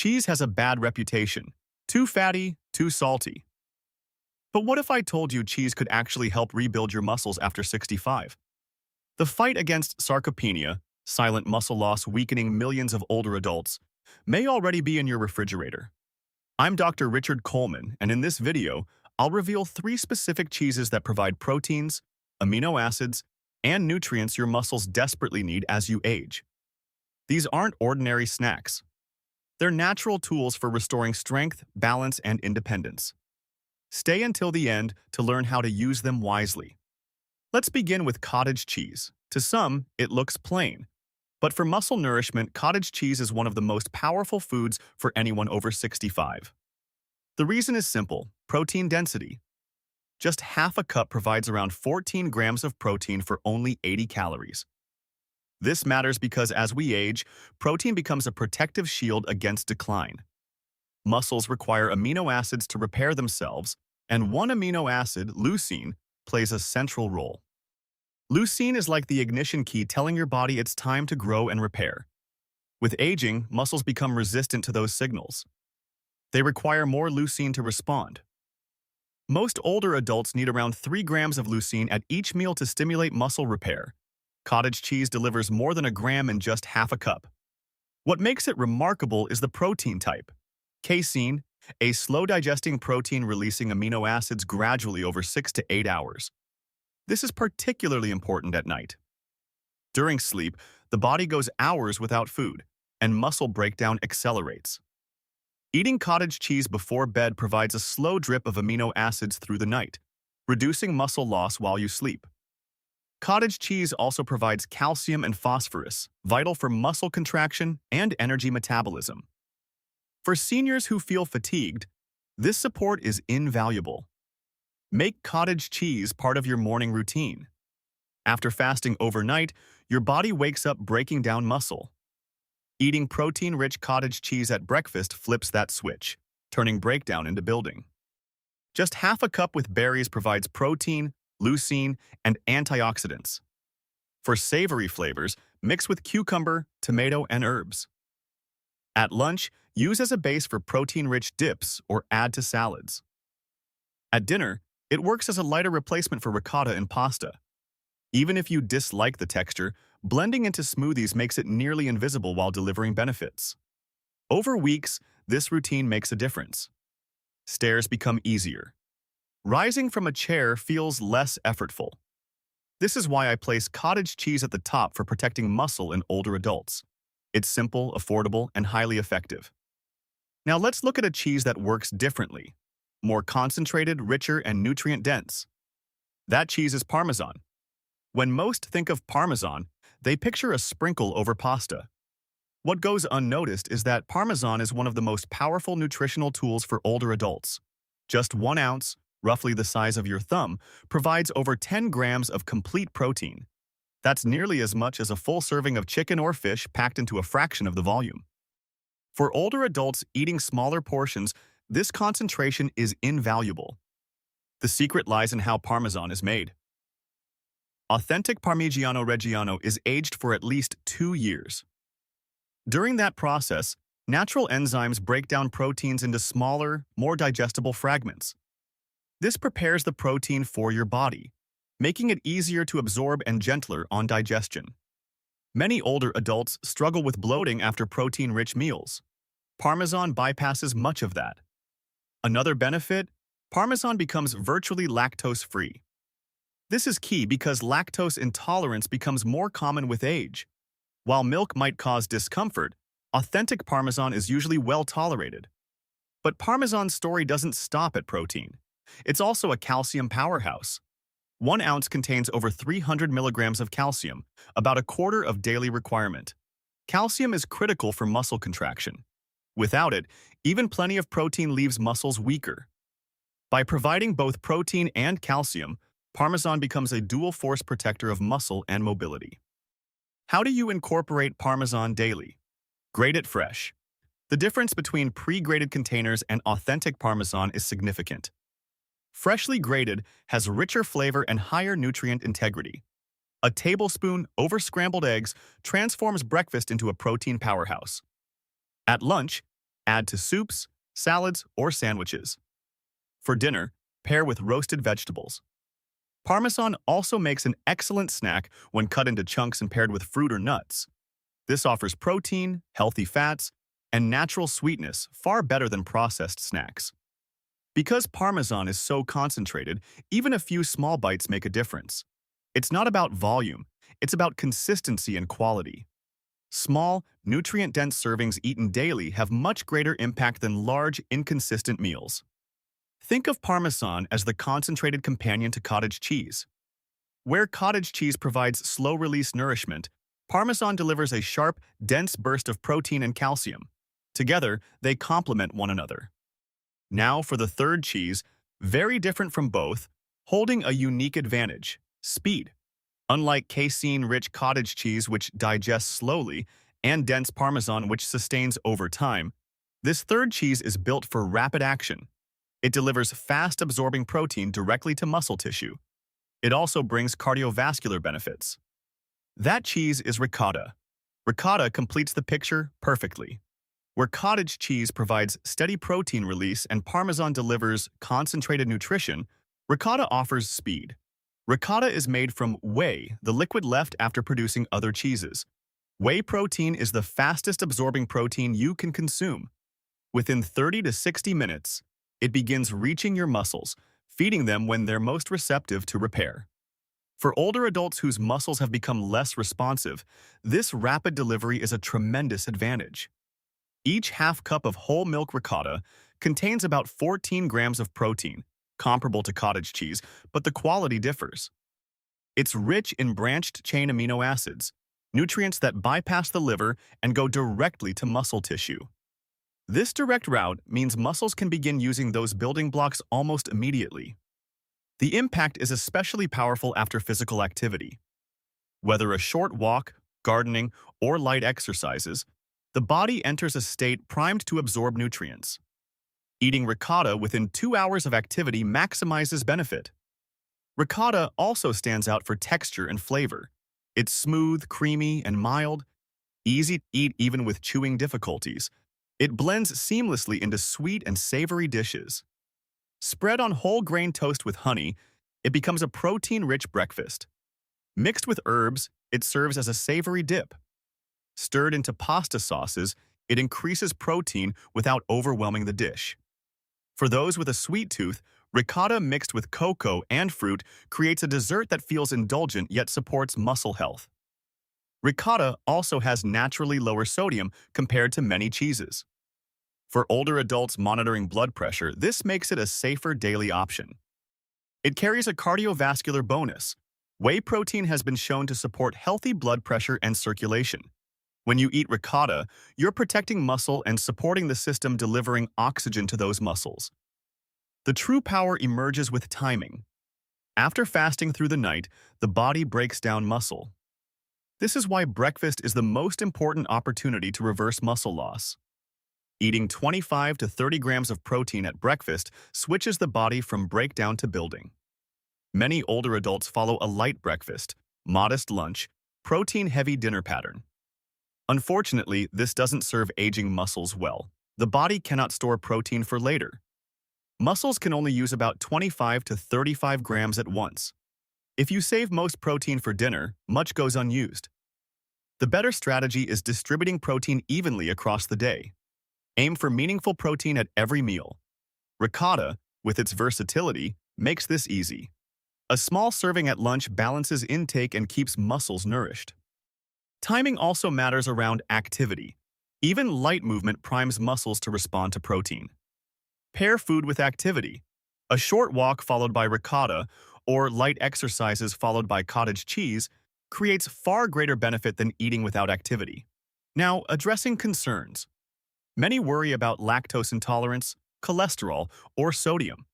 Cheese has a bad reputation. Too fatty, too salty. But what if I told you cheese could actually help rebuild your muscles after 65? The fight against sarcopenia, silent muscle loss weakening millions of older adults, may already be in your refrigerator. I'm Dr. Richard Coleman, and in this video, I'll reveal 3 specific cheeses that provide proteins, amino acids, and nutrients your muscles desperately need as you age. These aren't ordinary snacks. They're natural tools for restoring strength, balance, and independence. Stay until the end to learn how to use them wisely. Let's begin with cottage cheese. To some, it looks plain. But for muscle nourishment, cottage cheese is one of the most powerful foods for anyone over 65. The reason is simple: protein density. Just half a cup provides around 14 grams of protein for only 80 calories. This matters because as we age, protein becomes a protective shield against decline. Muscles require amino acids to repair themselves, and one amino acid, leucine, plays a central role. Leucine is like the ignition key telling your body it's time to grow and repair. With aging, muscles become resistant to those signals. They require more leucine to respond. Most older adults need around 3 grams of leucine at each meal to stimulate muscle repair. Cottage cheese delivers more than a gram in just half a cup. What makes it remarkable is the protein type. Casein, a slow-digesting protein releasing amino acids gradually over 6 to 8 hours. This is particularly important at night. During sleep, the body goes hours without food, and muscle breakdown accelerates. Eating cottage cheese before bed provides a slow drip of amino acids through the night, reducing muscle loss while you sleep. Cottage cheese also provides calcium and phosphorus, vital for muscle contraction and energy metabolism. For seniors who feel fatigued, this support is invaluable. Make cottage cheese part of your morning routine. After fasting overnight, your body wakes up breaking down muscle. Eating protein-rich cottage cheese at breakfast flips that switch, turning breakdown into building. Just half a cup with berries provides protein, leucine, and antioxidants. For savory flavors, mix with cucumber, tomato, and herbs. At lunch, use as a base for protein-rich dips or add to salads. At dinner, it works as a lighter replacement for ricotta in pasta. Even if you dislike the texture, blending into smoothies makes it nearly invisible while delivering benefits. Over weeks, this routine makes a difference. Stairs become easier. Rising from a chair feels less effortful. This is why I place cottage cheese at the top for protecting muscle in older adults. It's simple, affordable, and highly effective. Now let's look at a cheese that works differently. More concentrated, richer, and nutrient-dense. That cheese is Parmesan. When most think of Parmesan, they picture a sprinkle over pasta. What goes unnoticed is that Parmesan is one of the most powerful nutritional tools for older adults. Just 1 ounce, roughly the size of your thumb, provides over 10 grams of complete protein. That's nearly as much as a full serving of chicken or fish packed into a fraction of the volume. For older adults eating smaller portions, this concentration is invaluable. The secret lies in how Parmesan is made. Authentic Parmigiano Reggiano is aged for at least 2 years. During that process, natural enzymes break down proteins into smaller, more digestible fragments. This prepares the protein for your body, making it easier to absorb and gentler on digestion. Many older adults struggle with bloating after protein-rich meals. Parmesan bypasses much of that. Another benefit: Parmesan becomes virtually lactose-free. This is key because lactose intolerance becomes more common with age. While milk might cause discomfort, authentic Parmesan is usually well tolerated. But Parmesan's story doesn't stop at protein. It's also a calcium powerhouse. 1 ounce contains over 300 milligrams of calcium, about a quarter of daily requirement. Calcium is critical for muscle contraction. Without it, even plenty of protein leaves muscles weaker. By providing both protein and calcium, Parmesan becomes a dual-force protector of muscle and mobility. How do you incorporate Parmesan daily? Grate it fresh. The difference between pre-grated containers and authentic Parmesan is significant. Freshly grated has richer flavor and higher nutrient integrity. A tablespoon over scrambled eggs transforms breakfast into a protein powerhouse. At lunch, Add to soups, salads, or sandwiches. For dinner, pair with roasted vegetables. Parmesan also makes an excellent snack when cut into chunks and paired with fruit or nuts. This offers protein, healthy fats, and natural sweetness far better than processed snacks. Because Parmesan is so concentrated, even a few small bites make a difference. It's not about volume, it's about consistency and quality. Small, nutrient-dense servings eaten daily have much greater impact than large, inconsistent meals. Think of Parmesan as the concentrated companion to cottage cheese. Where cottage cheese provides slow-release nourishment, Parmesan delivers a sharp, dense burst of protein and calcium. Together, they complement one another. Now for the third cheese, very different from both, holding a unique advantage: speed. Unlike casein-rich cottage cheese, which digests slowly, and dense Parmesan, which sustains over time, this third cheese is built for rapid action. It delivers fast-absorbing protein directly to muscle tissue. It also brings cardiovascular benefits. That cheese is ricotta. Ricotta completes the picture perfectly. Where cottage cheese provides steady protein release and Parmesan delivers concentrated nutrition, ricotta offers speed. Ricotta is made from whey, the liquid left after producing other cheeses. Whey protein is the fastest absorbing protein you can consume. Within 30 to 60 minutes, it begins reaching your muscles, feeding them when they're most receptive to repair. For older adults whose muscles have become less responsive, this rapid delivery is a tremendous advantage. Each half cup of whole milk ricotta contains about 14 grams of protein, comparable to cottage cheese, but the quality differs. It's rich in branched-chain amino acids, nutrients that bypass the liver and go directly to muscle tissue. This direct route means muscles can begin using those building blocks almost immediately. The impact is especially powerful after physical activity. Whether a short walk, gardening, or light exercises, the body enters a state primed to absorb nutrients. Eating ricotta within 2 hours of activity maximizes benefit. Ricotta also stands out for texture and flavor. It's smooth, creamy, and mild, easy to eat even with chewing difficulties. It blends seamlessly into sweet and savory dishes. Spread on whole grain toast with honey, it becomes a protein-rich breakfast. Mixed with herbs, it serves as a savory dip. Stirred into pasta sauces, it increases protein without overwhelming the dish. For those with a sweet tooth, ricotta mixed with cocoa and fruit creates a dessert that feels indulgent yet supports muscle health. Ricotta also has naturally lower sodium compared to many cheeses. For older adults monitoring blood pressure, this makes it a safer daily option. It carries a cardiovascular bonus. Whey protein has been shown to support healthy blood pressure and circulation. When you eat ricotta, you're protecting muscle and supporting the system delivering oxygen to those muscles. The true power emerges with timing. After fasting through the night, the body breaks down muscle. This is why breakfast is the most important opportunity to reverse muscle loss. Eating 25 to 30 grams of protein at breakfast switches the body from breakdown to building. Many older adults follow a light breakfast, modest lunch, protein-heavy dinner pattern. Unfortunately, this doesn't serve aging muscles well. The body cannot store protein for later. Muscles can only use about 25 to 35 grams at once. If you save most protein for dinner, much goes unused. The better strategy is distributing protein evenly across the day. Aim for meaningful protein at every meal. Ricotta, with its versatility, makes this easy. A small serving at lunch balances intake and keeps muscles nourished. Timing also matters around activity. Even light movement primes muscles to respond to protein. Pair food with activity. A short walk followed by ricotta or light exercises followed by cottage cheese creates far greater benefit than eating without activity. Now, addressing concerns. Many worry about lactose intolerance, cholesterol, or sodium.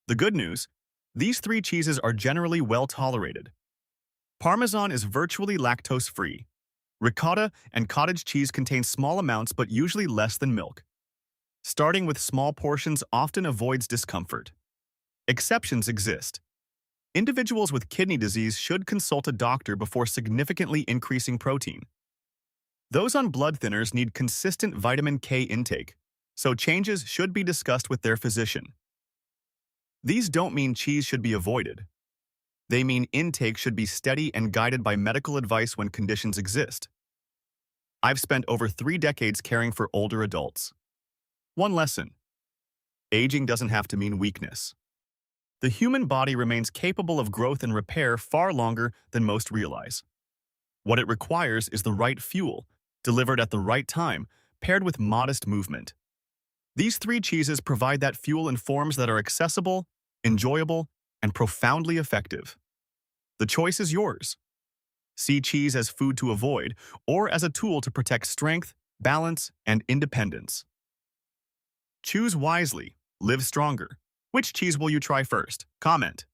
The good news, these three cheeses are generally well tolerated. Parmesan is virtually lactose-free. Ricotta and cottage cheese contain small amounts but usually less than milk. Starting with small portions often avoids discomfort. Exceptions exist. Individuals with kidney disease should consult a doctor before significantly increasing protein. Those on blood thinners need consistent vitamin K intake. so changes should be discussed with their physician. These don't mean cheese should be avoided. They mean intake should be steady and guided by medical advice when conditions exist. I've spent over 3 decades caring for older adults. One lesson: aging doesn't have to mean weakness. The human body remains capable of growth and repair far longer than most realize. What it requires is the right fuel, delivered at the right time, paired with modest movement. These 3 cheeses provide that fuel in forms that are accessible, enjoyable, and profoundly effective. The choice is yours. See cheese as food to avoid or as a tool to protect strength, balance, and independence. Choose wisely. Live stronger. Which cheese will you try first? Comment.